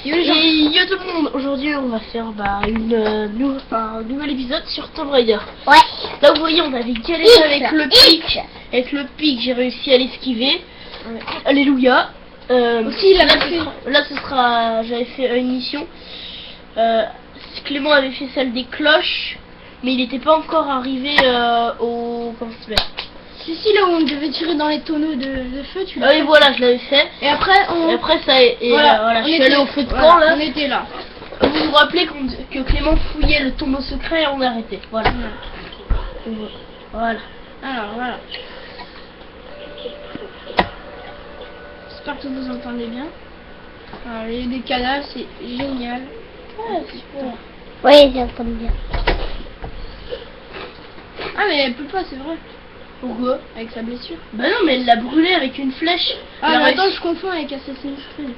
Yo les gens. Et yo tout le monde, aujourd'hui on va faire un nouvel épisode sur Tomb Raider. Ouais. Là vous voyez on avait galéré avec le pic. Avec le pic j'ai réussi à l'esquiver. Ouais. Alléluia. Aussi là ce sera, j'avais fait une mission. Clément avait fait celle des cloches. Mais il n'était pas encore arrivé au... Comment ça s'appelle? Si, là où on devait tirer dans les tonneaux de feu, tu l'as Ah oui fait. voilà, je l'avais fait. Et après ça voilà, je suis allé au feu de camp là. On était là. Vous vous rappelez que Clément fouillait le tombeau secret et on a arrêté. Voilà. Voilà. Alors voilà. J'espère que vous entendez bien. Alors, les décalages, c'est génial. Ouais, super. Oui, j'entends bien. Ah mais elle peut pas, c'est vrai. Pourquoi? Avec sa blessure. Bah non, mais elle l'a brûlé avec une flèche. Ah Elle a mais attends, réussi- je confonds avec Assassin's Creed.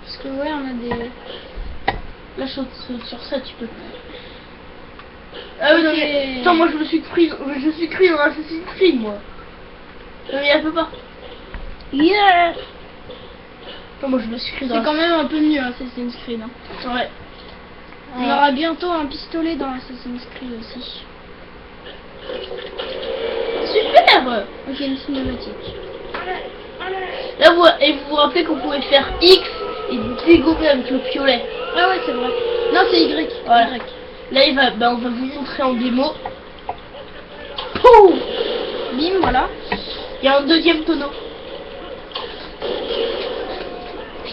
Parce que ouais, on a des... Là, sur ça, tu peux. Ah oui, non, mais... Ok. Attends, moi je me suis pris dans Assassin's Creed, moi. Non, mais elle peut pas. Yeah. Attends, moi je me suis pris dans C'est quand même un peu mieux Assassin's Creed. Hein. Ouais. On aura bientôt un pistolet dans Assassin's Creed aussi. Super. Ok, une cinématique. Là, et vous vous rappelez qu'on pouvait faire X et dégommer avec le piolet. Ah ouais, c'est vrai. Non, c'est Y. Voilà. Y. Là, on va vous montrer en démo. Pouh. Bim, voilà. Il y a un deuxième tonneau.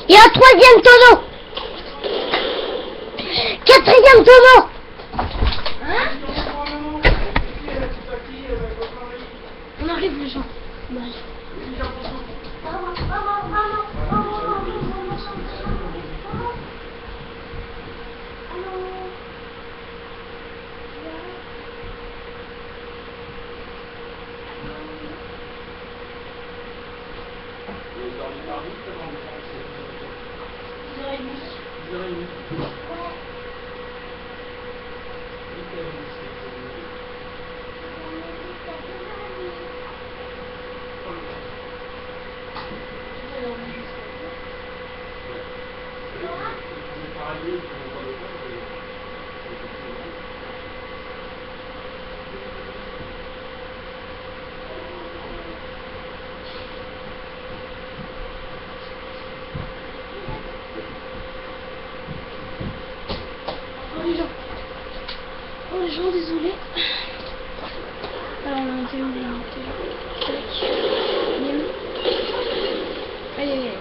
Il y a un troisième tonneau. Quatrième tonneau. Hein? On arrive les gens. Oh les gens, désolé. Alors on a été où là? Tac. Bim. Allez, allez.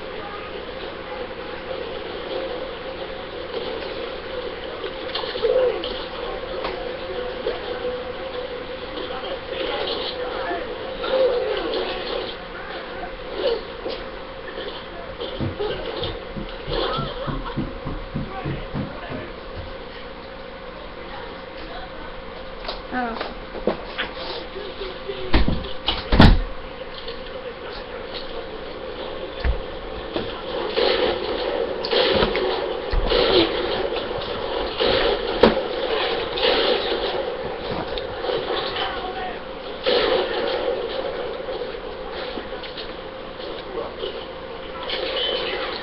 Alors.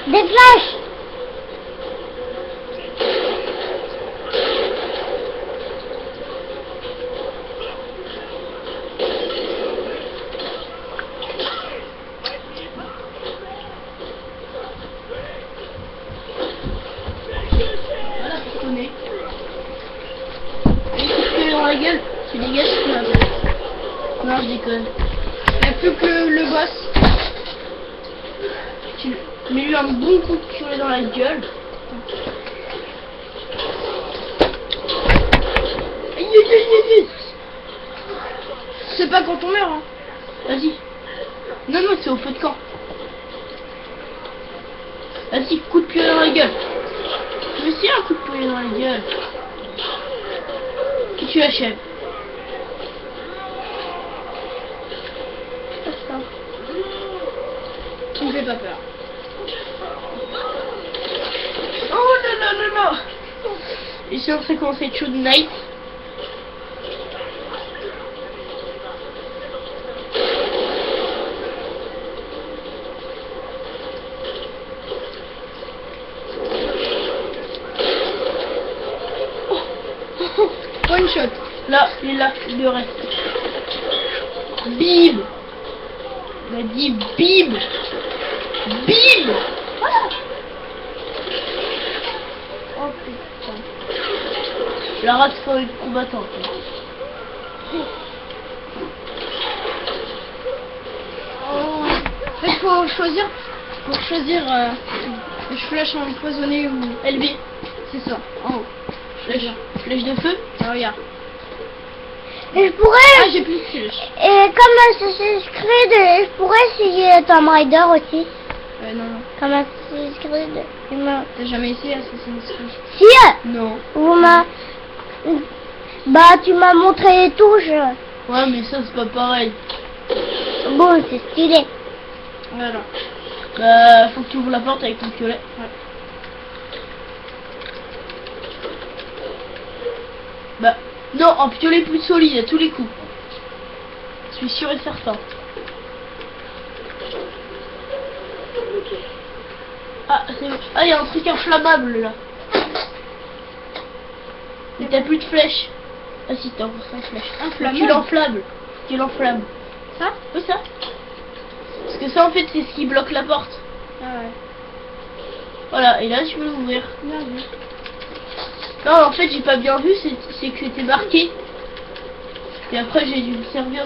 Des flèches. Voilà, pour tourner. Et tu dans la gueule, tu dégages ce qu'on a. Non, je déconne. Il n'y a plus que le boss. Tu mets-lui un bon coup de piolet dans la gueule. Aïe, aïe, aïe, aïe. C'est pas quand on meurt. Hein. Vas-y. Non, non, c'est au feu de camp. Vas-y, coup de piolet dans la gueule. Je veux aussi un coup de piolet dans la gueule. Et tu achèves. Tu me fais pas peur. Oh là là là là. Et sinon, c'est comment c'est Shoot Knight. Là, il est là, il le reste. Bim. Il a dit bim. Bim. Ah. Oh putain. La rate faut être combattante. Oh. En fait, faut choisir. Pour choisir les flèches empoisonnées ou. LB. C'est ça. En haut. Flèche de feu. Ah, regarde. Et je Ah, pourrais, j'ai plus de flèches. et comme Assassin's Creed, je pourrais essayer Tomb Raider aussi. Non. Comme Assassin's Creed. T'as jamais essayé Assassin's Creed? Si, Non. bah tu m'as montré les touches. Ouais, mais ça c'est pas pareil. Bon, c'est stylé. Voilà. Bah, faut que tu ouvres la porte avec ton piolet. Ouais. Bah, non, en piolet plus solide à tous les coups. Je suis sûr et certain. Ah, c'est bon. Ah, il y a un truc inflammable là. Mais t'as plus de flèches. Ah si, t'as encore 5 flèches. Inflammable. Tu l'enflammes. Tu l'enflammes. Ça? Oui, ça. Parce que ça, en fait, c'est ce qui bloque la porte. Ah ouais. Voilà, et là, tu peux l'ouvrir. Bien vu. Non, en fait, j'ai pas bien vu, c'est que c'était marqué. Et après, j'ai dû me servir.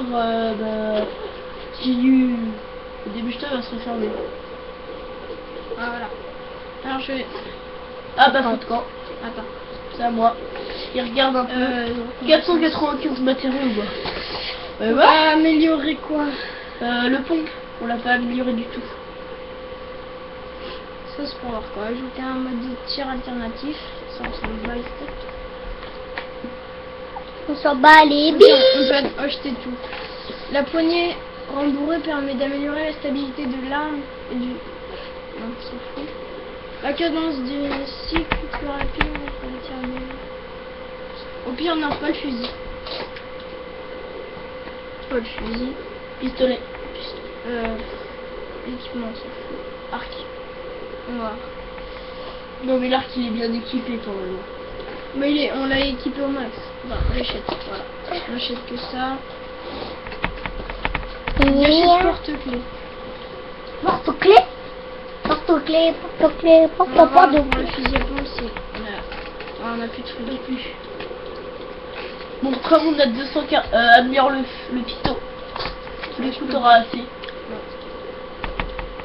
J'ai dû. Le débuteur va se refermer. Ah voilà. Alors je vais. Ah, bah, faut de camp. Attends. C'est à moi. Il regarde un peu. Donc, 495 matériaux ou quoi. on va améliorer quoi? Le pompe, on l'a pas amélioré du tout. Ça c'est pour voir quoi. Ajouter un mode de tir alternatif. Ça on s'en bat les steaks. On s'en bat les On billes. peut acheter tout. La poignée rembourrée permet d'améliorer la stabilité de l'arme et du. Non, c'est fou. La cadence du cycle plus rapide. On peut le tirer mieux. Au pire, non, pas le fusil. Pas le fusil. Pistolet. Équipement, on s'en fout. Arc. On va voir. Non, mais l'arc il est bien équipé quand même. Mais on l'a équipé au max. Bah, on l'achète, voilà. On achète que ça. J'achète porte-clés. Porte-clés. Porte-clés, porte-clés, On va voir porte-clés. pour le fusil à pompe si on a plus de trucs. Bon, comme on a 200 améliore le pistolet. Tous les coups t'auras assez.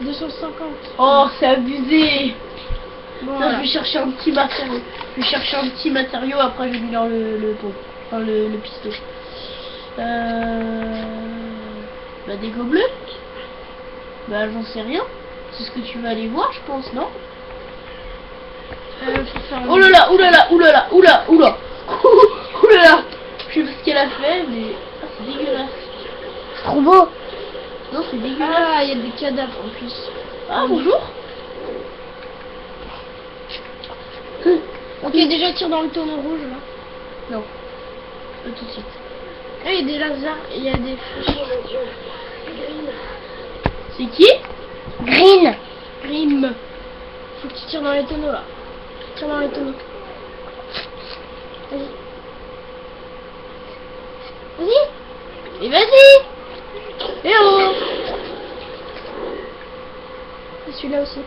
250. Oh, c'est abusé. Bon, Ça, voilà. je vais chercher un petit matériau. Je vais chercher un petit matériau, après je vais dire le pompe. Enfin, le pistolet. Bah, des gobelets. Bah, j'en sais rien. C'est ce que tu vas aller voir, je pense, non? Faut faire un- Oh là là, oulala, oulala, oula, oula. Oulala. Je sais pas ce qu'elle a fait, mais. Ah, c'est dégueulasse. C'est trop beau. Non, c'est dégueulasse. Ah, il y a des cadavres en plus. Ah, bonjour. Ok, déjà tire dans le tonneau rouge là. Non. Pas tout de suite. Ah, il y a des lasers, il y a des flèches. C'est qui? Green. Rime. Faut que tu tires dans les tonneaux là. Tire dans les tonneaux. Vas-y. Vas-y. Et vas-y. Eh oh. Et celui-là aussi.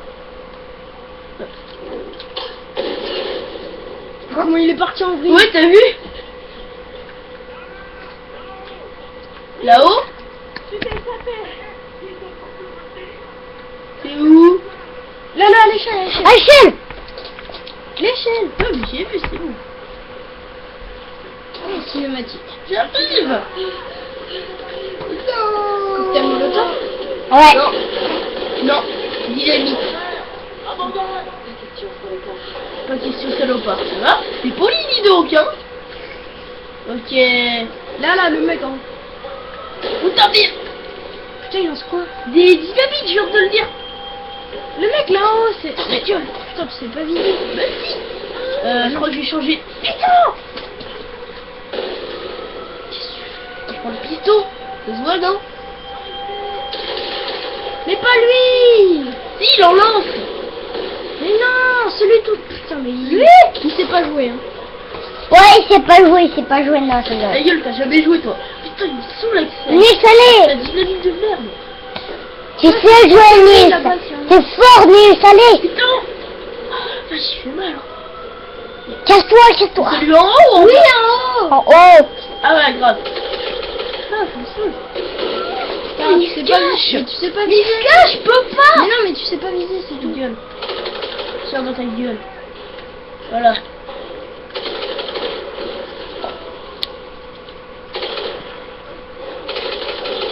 Comment il est parti en vrille. Ouais, t'as vu? Là-haut? C'est où? Là, à l'échelle, à l'échelle. À l'échelle. L'échelle. Ah, mais j'ai vu, c'est où? Oh, cinématique. J'arrive. T'as mis le temps? Ouais. Non. Non. Dynamite. Pas question salopard, ça va? C'est poli, dis donc, hein? Ok. Là, le mec en. Où t'en es? Putain, il lance quoi? Des dynamites, je viens de te le dire. Le mec là-haut, c'est. Mais tu vois. Putain, c'est pas visible. Bah si. Je crois que je vais changer. Putain. Je prends le pisto. Ça se voit, non? Mais pas lui. Si, il en lance. Mais non, celui tout. Putain, mais il. Lui? Il sait pas jouer, hein. Ouais, il sait pas jouer, non, c'est Ta vrai. gueule, t'as jamais joué toi. Putain, il me saoule avec ça. Nul La salé. dynamique de merde. Tu sais jouer nul. C'est fort, nul salé. Putain. Ah, vas-y, fais mal. Casse-toi, casse-toi. C'est lui en haut. Oui, en haut. En haut. Ah ouais, grave. Ah, ça me saoule. Ah, tu sais pas, mais tu sais pas viser. Miska, je peux pas. Mais non, mais tu sais pas viser, c'est Ta tout. gueule. Tiens dans ta gueule. Voilà.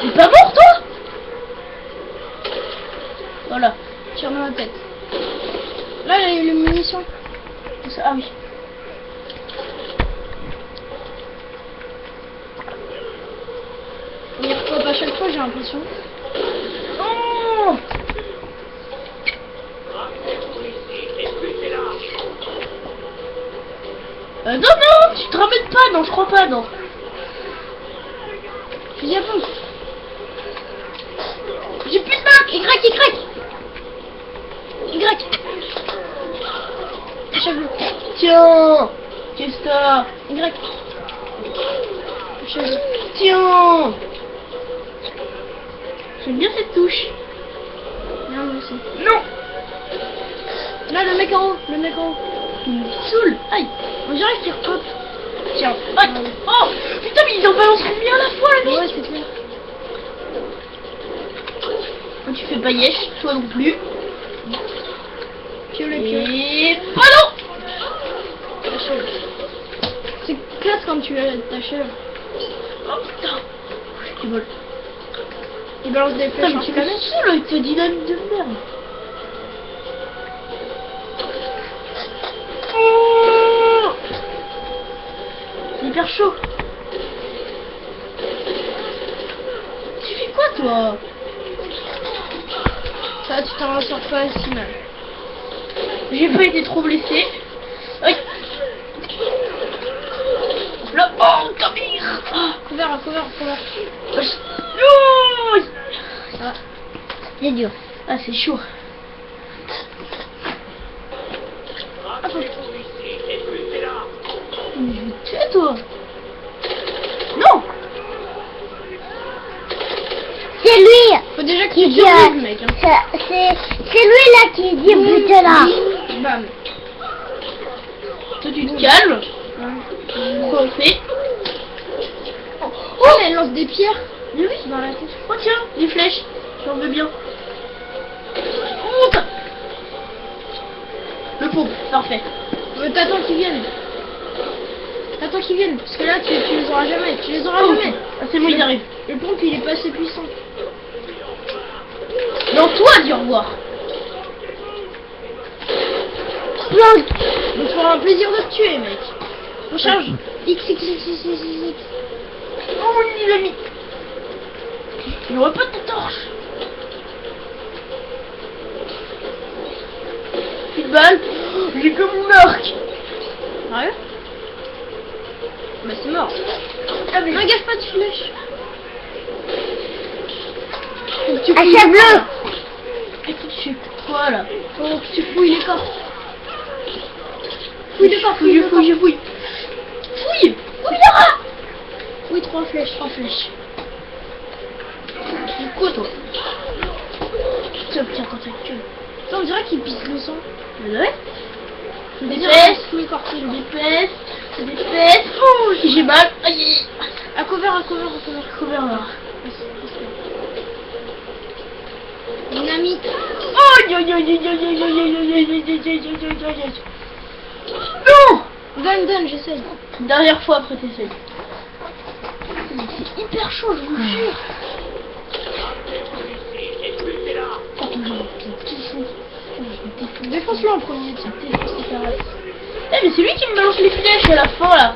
T'es pas mort toi? Voilà. Tire dans la tête. Là, il y a eu les munitions. Ah oui. Il repop à chaque fois, j'ai l'impression. Oh non, non, tu te ramènes pas, non, je crois pas, non. Fusil à pompe. J'ai plus de marque. Y. Achève-le. Tiens. Qu'est-ce que t'as? Y. Achève-le. Tiens. J'aime bien cette touche. Non, moi aussi. Non. Là, le mec en haut. Il me saoule. Aïe. On dirait qu'il repop. Tiens. Aïe. Oh. Putain, mais il en balance combien à la fois, lui? Ouais, c'est clair. Tu fais pas yesh, toi non plus. Piolet. Et... Ah non. Achève. C'est classe quand tu t'achèves. Oh putain. Tu voles. Il balance des Putain, flèches mais en tu me flamèche. saoules avec ta dynamique de merde. Oh. C'est hyper chaud. Tu fais quoi toi? Ça, tu t'en ressors pas si mal. J'ai pas été trop blessé. Aïe. Là, oh, Camille. Ah. Couvert. Non. Ah. C'est dur. Ah, c'est chaud. Hop. Mais je vais te tuer, toi. Non. C'est lui Faut déjà qui qu'il dit... survive, le mec. Hein. C'est lui là qui dit but là. Bam. Toi, tu te calmes. Pourquoi on fait? Oh, elle lance des pierres. Mais oui. Dans la tête. Oh tiens, des flèches. J'en veux bien. Honte. Le pompe, parfait. T'attends qu'ils viennent. Parce que là, tu les auras jamais. Ah, c'est bon, il arrive. Le pompe, il est pas assez puissant. Non, toi, dis au revoir. Donc, ça fera un plaisir de te tuer, mec. On charge. X. Oh, il l'a mis. Il aurait pas de torche. Une balle. J'ai comme une marque. Sérieux? Bah, c'est mort. Ah, mais N'engage pas de flèche. Achève-le. écoute, je fais quoi là? Oh, tu fouilles les corps. Fouille. Fouille là. Oui, 3 flèches. C'est quoi toi? Tiens, dans ta gueule. Ça, on dirait qu'il pisse le sang. Ouais. Je Des veux dire, fesses. tous les corps. Des fesses. Oh, j'ai mal. Aïe. À couvert. Couvert là. Dynamite. Aïe. Non. Donne, j'essaye. Dernière fois après t'essayes. Mais c'est hyper chaud, je vous jure. Défonce-le en premier, tiens. Eh mais c'est lui qui me balance les flèches à la fin là.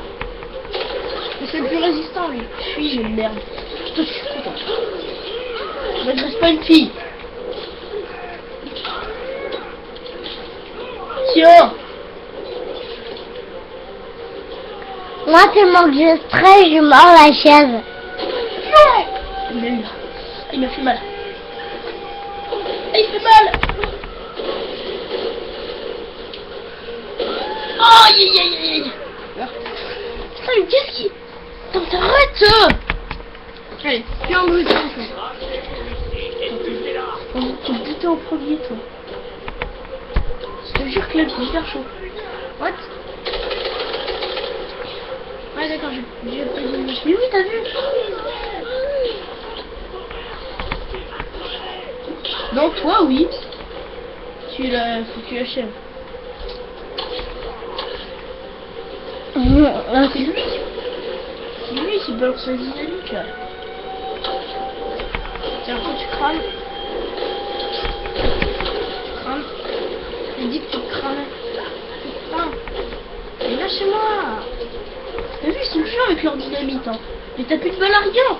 Mais c'est le plus résistant, lui. Fuis, j'ai une merde. Putain, je suis content. Je m'adresse pas à une fille. Tiens. Moi, tellement que je stresse, je mords la chaise. Non. Il m'a eu là. Il m'a fait mal. Il fait mal. Aïe. mais qu'est-ce qui... Attends, t'arrêtes. Allez, puis en brut. On te buter en premier, toi. Je te jure que là, c'est hyper chaud. What? Ouais, d'accord, j'ai pas dit. Mais oui, t'as vu? Donc toi, oui. Faut que tu l'achèves. C'est lui. C'est lui qui balance la dynamique là. Tiens, quand tu crames. Tu crames. Il dit que tu te crames. Putain. Mais lâchez-moi. T'as vu, ils sont chiants avec leur dynamite. Hein. Mais t'as plus de balles à rien.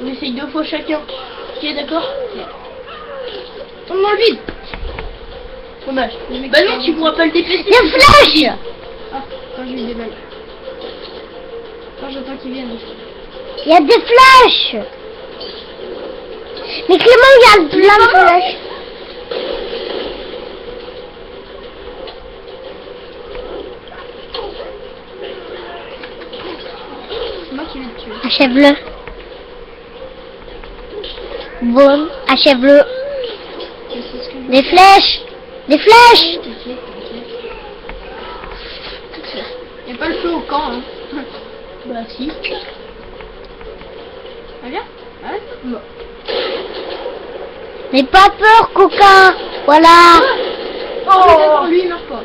On essaye 2 fois chacun. Ok, d'accord? Tombe dans le vide. Dommage. Bah non, tu pourras pas le dépasser. Des flèches. Ah, quand j'ai eu des balles. Quand j'attends qu'ils viennent. Il y a des flèches. Mais Clément, il y a plein de flèches. C'est moi qui vais te tuer. Achève-le. Bon, achève-le. C'est ce que je Des flèches. Des flèches. T'inquiète. Y a pas le feu au camp, hein. Bah si. Ah, viens. Ouais. Bon. N'aie pas peur, coquin. Voilà. Oh, d'accord, lui il meurt pas.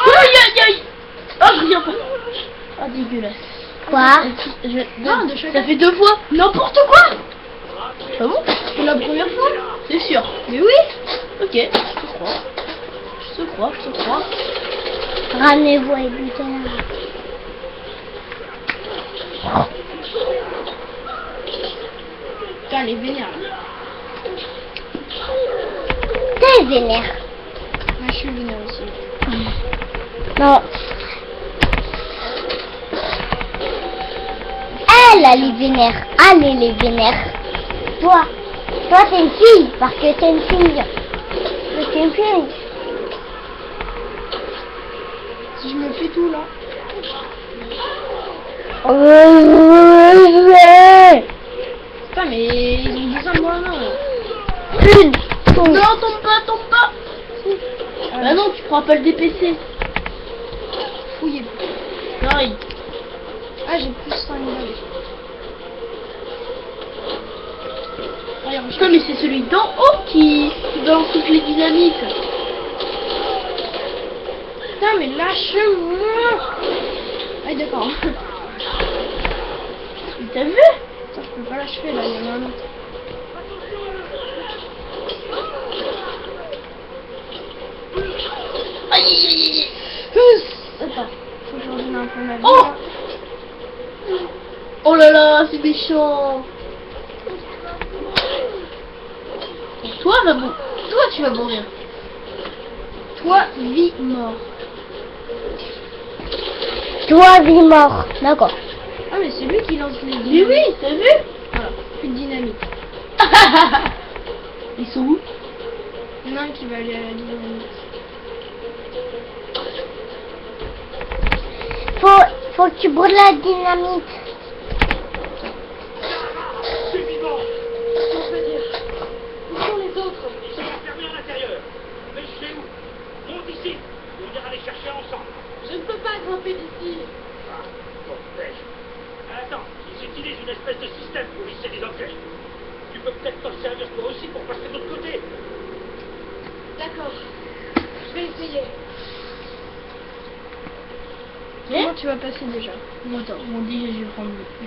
Aïe aïe aïe. Ah, je reviens pas. Ah, dégueulasse. Quoi? Non, de chacun. Ça fait 2 fois. N'importe quoi. Ah bon? C'est la première fois. C'est sûr. Mais oui. Ok, je te crois. Je te crois. Ramenez-vous et butez-la. Putain, elle est vénère. Là. T'es vénère. Moi, je suis vénère aussi. Non. Elle est vénère. Elle est vénère. Toi t'es une fille parce que t'es une fille. Mais t'es une fille. Si je me fais tout là. Putain, mais ils ont besoin de moi, non. Une. Non, tombe pas. Bah non, tu pourras pas le dépasser. Fouillez. Pareil. Ah, j'ai plus 5 balles. Allez, on Putain, mais c'est celui d'en haut qui balance toutes les dynamites. Putain, mais lâche-moi. Ah, d'accord. Mais t'as vu? Putain, je peux pas l'achever là, il y en a un autre. Aïe. Attends, faut que je redonne un peu ma vie. Oh. là. Oh là là, c'est méchant. Toi, tu vas mourir. Toi, vie, mort. Toi, vie mort. D'accord. Ah, mais c'est lui qui lance les Mais dynamites. oui, t'as vu? Voilà, plus de dynamite. Ils sont où? Il y en a un qui va aller à la dynamite. Faut que tu brûles la dynamite. C'est vivant. Qu'est-ce qu'on peut dire? Où sont les autres? Ils sont enfermés à l'intérieur. Mais je sais où. Monte ici. On ira les chercher ensemble. Je ne peux pas grimper d'ici. Ah, bon, pêche. Attends, ils utilisent une espèce de système pour lisser les objets. Tu peux peut-être t'en servir toi aussi pour passer de l'autre côté. D'accord. Je vais essayer. Ok. Comment tu vas passer déjà? Bon, attends, on dit je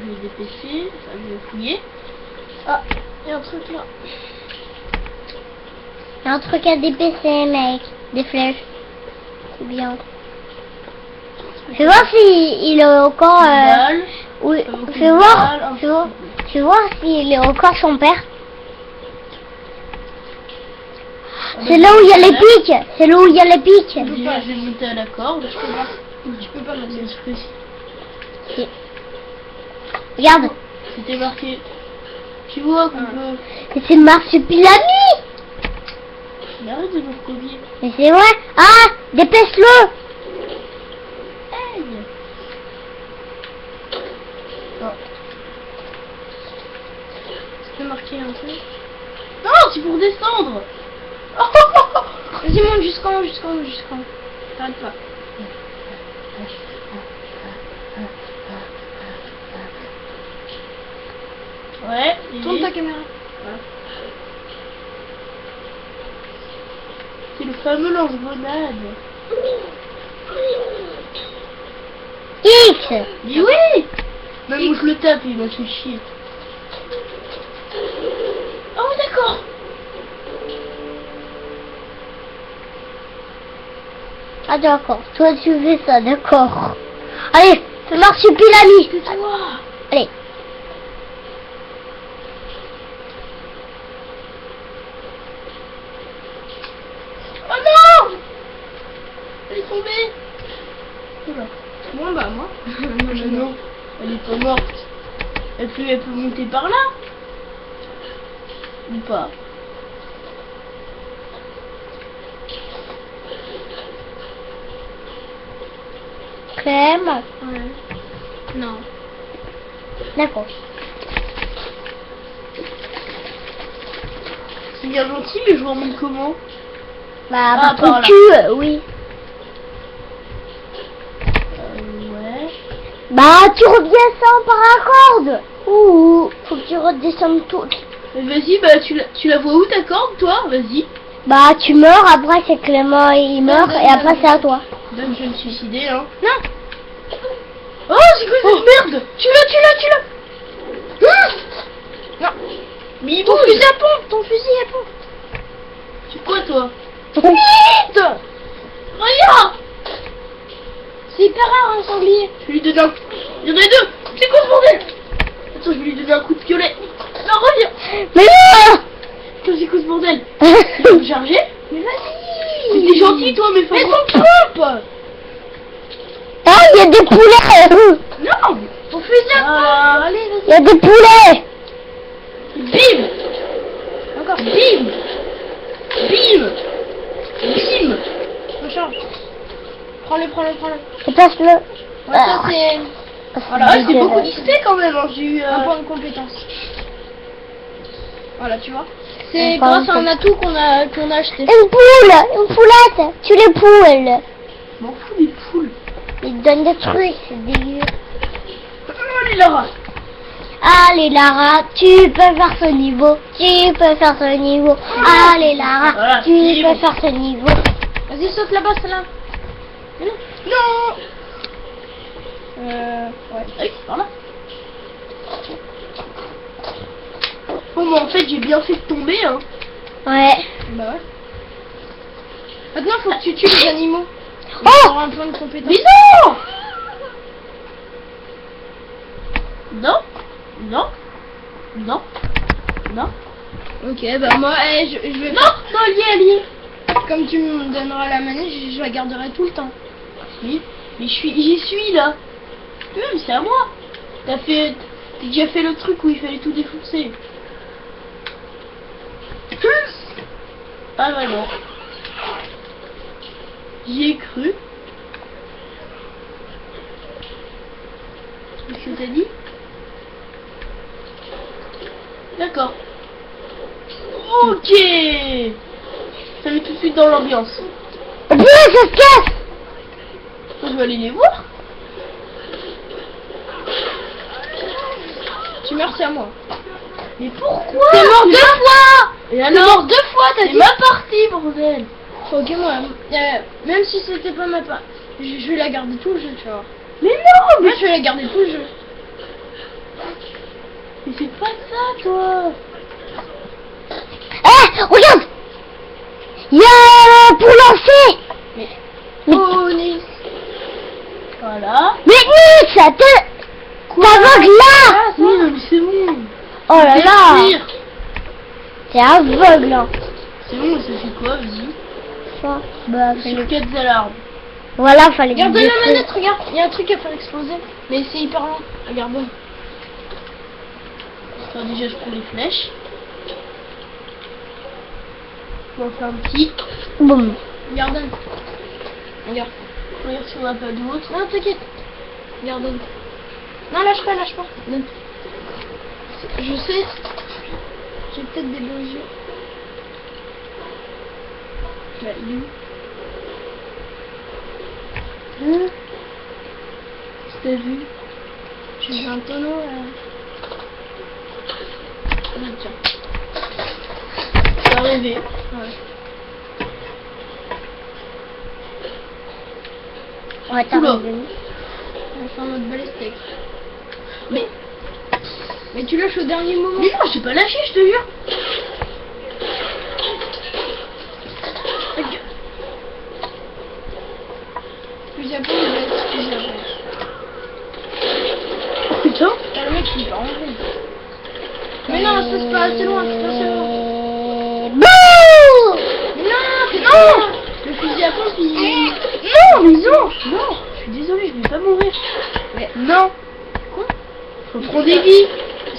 vais dépêcher, enfin je vais fouiller. Ah, il y a un truc là. Il y a un truc à dépasser, mec. Des flèches. C'est bien. Fais voir s'il est encore... Balle. Oui, beaucoup fais de voir. balles, un Fais voir s'il est encore son père. C'est là où il y a les pics. C'est là où il y a les pics. Déjà, je vais monter à la corde. Tu peux pas monter. C'est ce que Si. Regarde. c'était marqué. Tu vois qu'on Ah. peut... Mais c'est Marsupilami. Mais arrête de nous copier. Mais c'est vrai. Ah, dépêche-le. Hey. Non. Tu peux marquer un peu. Non, c'est pour descendre. Vas-y, monte jusqu'en haut, jusqu'en haut, jusqu'en haut. T'arrêtes pas. Ouais, Tourne ta caméra. c'est le fameux lance-grenade. X. Mais oui. Même où je le tape, il m'a fait chier. Oh d'accord. Ah d'accord. Toi tu fais ça, d'accord. Allez, fais Marsupilami. Tais-toi. Allez. Oh non. Elle est tombée. Oula. Bon, bah, moi. Mais non, elle est pas morte. Elle peut monter par là. Ou pas. Crème. Ouais. Non. D'accord. C'est bien gentil, mais je remonte comment? Bah, Ah, par par ton là. cul, oui. Ouais. Bah, tu redescends par la corde. Ouh, faut que tu redescendes tout. Mais vas-y, bah tu la vois où ta corde, toi? Vas-y. Bah, tu meurs, après c'est Clément, il meurt, et après c'est à toi. Donc je vais me suicider, hein. Non. Oh, c'est quoi cette merde? Tu l'as. Non. Mais il Ton bouge. fusil à pompe, ton fusil à pompe. C'est quoi, toi? Vite. Regarde. C'est hyper rare un sanglier. Je vais lui donner un... Il y en a deux. C'est quoi ce bordel? Attends, je vais lui donner un coup de piolet. Non, reviens. Mais non. Attends, c'est quoi ce bordel? Il va me charger? Mais vas-y. Mais t'es gentil, toi, mais Mais faut... ton pompe. Ah, il y a des poulets. Non. Ton fusil à pompe. Ah. Allez, Il y a des poulets. Bim. vas-y. Encore. Bim. Bim. Bim. Recharge. Prends-le, prends-le, prends-le. Et passe-le. Ouais, ça c'est Voilà, c'est beaucoup d'XP quand même, hein. J'ai eu... un point de compétence. Voilà, tu vois. C'est Un point grâce de à un atout qu'on a acheté. Une poule, une poulette. Tu les poules. Je m'en fous des poules. Ils te donnent des trucs, c'est dégueu. Allez, Lara. Allez Lara, tu peux faire ce niveau. Tu peux faire ce niveau. Allez Lara, Voilà, tu c'est peux bon. faire ce niveau. Vas-y, saute là-bas, celle-là. Non. Ouais. Allez, par là. Bon, bah en fait, j'ai bien fait de tomber, hein. Ouais. Bah ouais. Maintenant, faut que tu tues les animaux. Oh. Pour avoir un point de compétence. Mais non. Non. Non. Non. Non. Ok, bah moi, je vais Non. Non, allié. comme tu me donneras la manette, je la garderai tout le temps. Oui, mais j'y suis là. Mais c'est à moi. T'as déjà fait le truc où il fallait tout défoncer. Pas vraiment. J'y ai cru. Qu'est-ce que t'as dit? D'accord. Ok. Ça met tout de suite dans l'ambiance. Et puis ça se casse. Je vais aller les voir. Tu meurs, c'est à moi. Mais pourquoi? T'es mort deux fois. Et T'es alors? mort deux fois, t'as C'est dit. ma partie, bordel. Ok, moi, même si c'était pas ma part, je vais la garder tout le jeu, tu vois. Mais non, Moi, je vais la garder tout le jeu. mais c'est pas ça, toi. Eh, regarde. Il y a pour lancer. Mais Mais- oh, Nick. Voilà. Mais Nick, ça te... T'aveugle là. Oui, non, mais c'est bon. Oh là là. Pire. C'est aveuglant. C'est bon, mais ça fait quoi, vas-y? Ça, bah, Sur 4 alarmes. voilà, fallait Regarde que je la détruise. manette, regarde. Il y a un truc à faire exploser. Mais c'est hyper lent. Regarde. Enfin, déjà, je prends les flèches. On en fait un petit. Boum. Regarde. Regarde. Regarde si on n'a pas d'autres. Non, t'inquiète. Regarde. Non, lâche pas, lâche pas. Non. Je sais. J'ai peut-être des beaux yeux. Bah, il est où? Si t'as vu. J'ai un tonneau là. Ah, tiens. Ça va rêver. Ouais. Ouais, t'as Oula. raison. On va faire notre balestek. Mais Mais tu lâches au dernier moment. non, j'ai pas lâché, je te jure. Plus à plus, il va être plus à Putain. le mec, il va en vrai. Mais non, ça c'est pas assez loin, c'est pas assez loin. Bouh. Mais non, c'est pas loin. Le fusil à pompe, il... Non, mais non. Non. Je suis désolée, je vais pas mourir. Mais Non. quoi? Faut prendre des vies.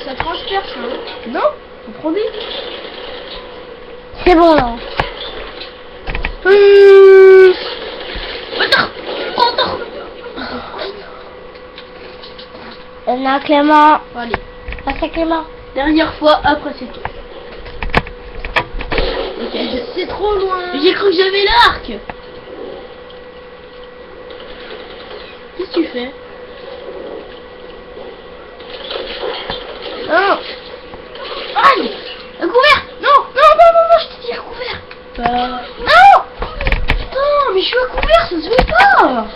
Ça transperce, hein. Non. Faut prendre des vies. C'est bon là. Attends. Attends. Non, Clément. Bon, allez. Passe à Clément. Dernière fois, après c'est tout. Ok. C'est trop loin. J'ai cru que j'avais l'arc. Qu'est-ce que tu fais? Non. Aïe. Un couvert. Non, non, non, non, non, je t'ai dit un couvert. Non. Putain, mais je suis à couvert, ça se fait pas.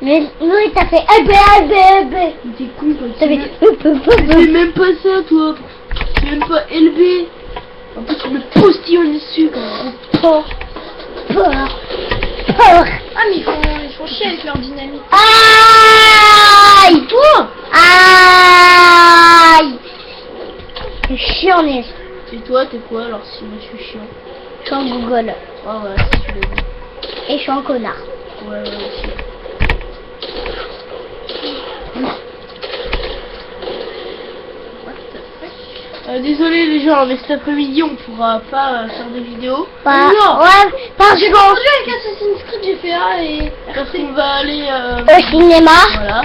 Mais oui, t'as fait ébé. Mais t'es con quoi. T'as fait C'est même pas ça, toi. C'est même pas élevé. En plus, on me postillonne dessus quand même. Peur. Ah, mais ils font chier avec leur dynamite. Aïe. Toi. Aïe. C'est chiant, Nils. Et toi, t'es quoi alors si moi je suis chiant? Je suis en Google. Ah ouais, si tu l'as dit. Et je suis en connard. Ouais, ouais, aussi. Désolé les gens, mais cet après-midi on pourra pas faire des vidéos. Pas. Non. Ouais, parce J'ai que confondu avec Assassin's Creed, j'ai fait A et... Parce qu'on va aller au cinéma. voilà.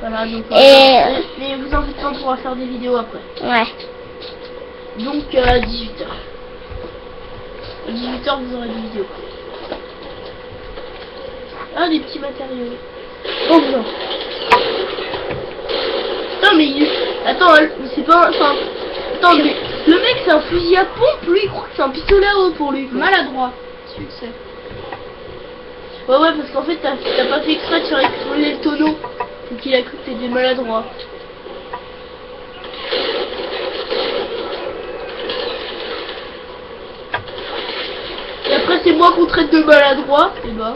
Voilà, donc mais vous en faites pas, on pourra faire des vidéos après. Ouais. Donc à 18h. À 18h vous aurez des vidéos. Ah, des petits matériaux. Oh non. Non mais attends, c'est pas enfin attends, mais le mec c'est un fusil à pompe, lui il croit que c'est un pistolet à eau pour lui quoi. Maladroit. Succès. Ouais ouais, parce qu'en fait t'as pas fait exprès de faire exploser le tonneau. Donc il a cru que t'étais maladroit. Et après c'est moi qu'on traite de maladroit. Et bah.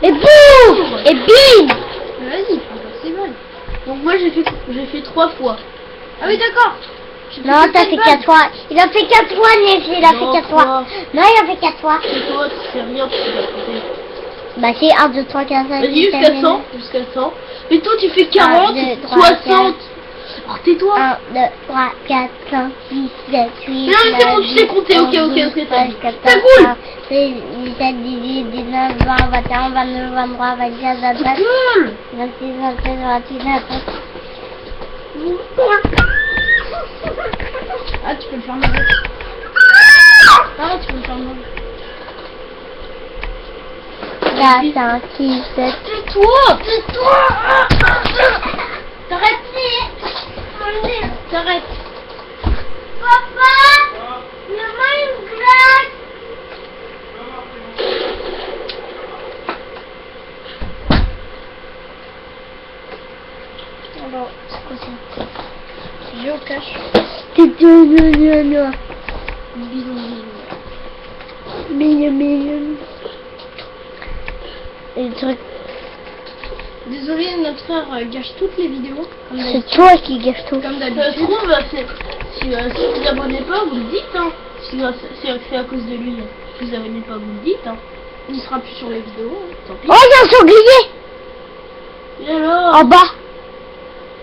Et boum. Et bim. Vas-y, c'est bon. Donc moi j'ai fait 3 fois. Ah oui, d'accord. Non, t'as fait 4 fois. Il a fait 4 fois, Nils. Il a Non, fait 4 fois. quoi. Non, il a fait 4 fois. C'est toi, tu sais rien, tu sais pas compter. Bah, c'est 1, 2, 3, 4, 5, Vas-y, jusqu'à 100, jusqu'à 100. Mais toi, tu fais 40, 1, 2, 3, 60. Alors, tais-toi. 1, 2, 3, 4, 5, 6, 7, 8, Mais non, mais c'est bon, tu sais compter, ok, t'as cool. 17, 18, 19, 20, 21, 22, 23, 24, 25, Cool. 26, 27, 28, 29. Ah, tu peux le faire mourir. Ah, tu peux le faire mourir. 4, 5, 6, 7. Tais-toi. T'arrêtes. T'arrêtes. Papa, maman, il me gratte. Alors, c'est quoi ça? Géocache. Non. Bidon. Et le truc, Désolé, notre frère gâche toutes les vidéos. Comme c'est d'habitude. toi qui gâche tout. Comme Ça se d'habitude. trouve, si vous vous abonnez pas, vous le dites, hein. Si c'est à cause de lui. Si vous abonnez pas, vous le dites, hein. Il sera plus sur les vidéos. Hein. Tant pis. Oh, il y a un sanglier. Et alors? En bas.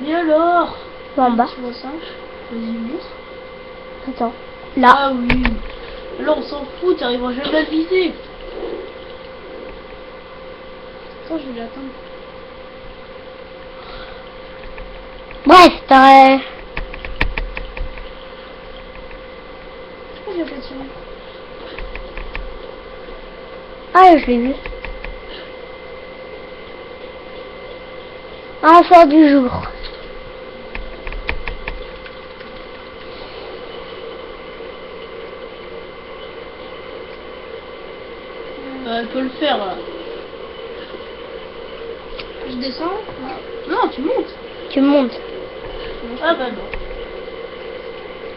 Et alors? En bas. Tu vois ça? Vas-y, montre. Attends. Là. Ah oui. Là, on s'en fout, t'arriveras jamais à le viser. Attends, je vais l'attendre. Bref, t'aurais... Pourquoi j'ai pas tiré? Ah, je l'ai vu. Enfant du jour. Elle peut le faire, là. Je descends? Non, tu montes. Tu montes. Ah bah non.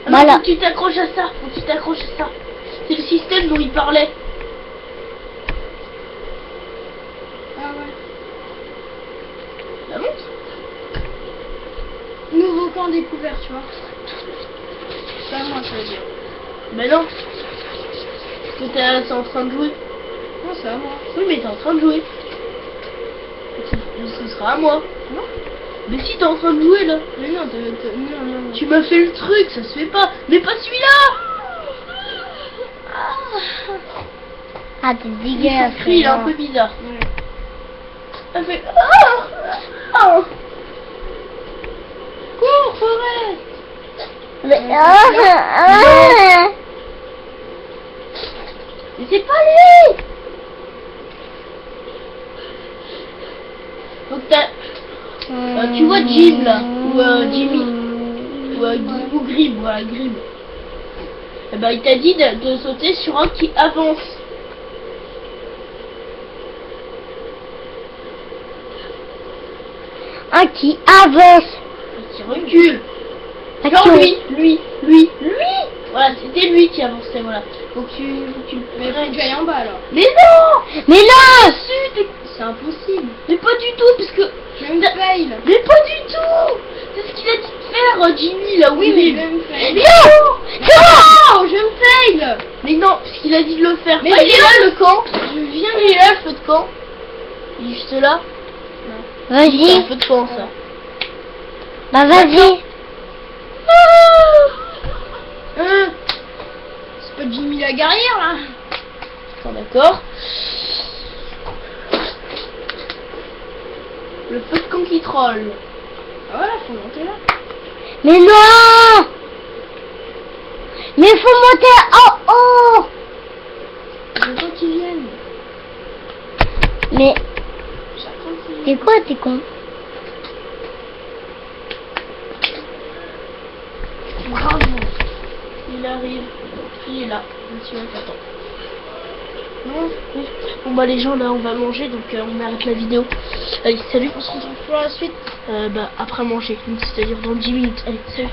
Ah Voilà. non, faut que tu t'accroches à ça. Faut que tu t'accroches à ça. C'est le système dont il parlait. Ah ouais. Ça monte? Nouveau camp découvert, tu vois. C'est à moi, ça veut dire. Mais non. Parce que t'es en train de jouer. Non, c'est à moi. Oui, mais t'es en train de jouer. Ce sera à moi. Non? Mais si t'es en train de jouer là. Mais non, non. Tu m'as fait le truc, ça se fait pas. Mais pas celui-là. Ah, t'es Son dégueulasse. cri, il est un peu bizarre. Ouais. Elle fait ah. Cours, forêt. Mais... Mais c'est pas lui. Donc t'as... tu vois Jim là, ou Jimmy, ou Grim, voilà, Grim. Eh ben il t'a dit de sauter sur un qui avance. Un qui avance. Et qui recule. Action. Genre lui. Voilà, c'était lui qui avançait, voilà. Donc tu le Mais faut que j'aille en bas alors. Mais non. Mais non. C'est impossible. Mais pas du tout, parce que... Même fail. Mais pas du tout. C'est ce qu'il a dit de faire, Jimmy, là, Oui, oui, mais même fail. Non. C'est bon. Oh, je me fail. Mais non, parce qu'il a dit de le faire. Mais Ah, il est là, viens. le camp. Je viens. Il est là, le feu de camp. Il est juste là. C'est un Vas-y. feu de camp, ça. Bah vas-y. Hein? C'est pas Jimmy la guerrière là. Attends, d'accord. Le feu de camp qui troll. Ah voilà, faut monter là. Mais non. Mais faut monter en haut. J'attends qu'ils viennent. Mais J'attends qu'ils viennent. c'est quoi, t'es con? Bravo. Il arrive. Il est là. Monsieur, attends. Non. Oui. Bon bah les gens là on va manger donc on arrête la vidéo. Allez salut. On se retrouve pour la suite. Bah après manger, donc c'est-à-dire dans 10 minutes. Allez salut.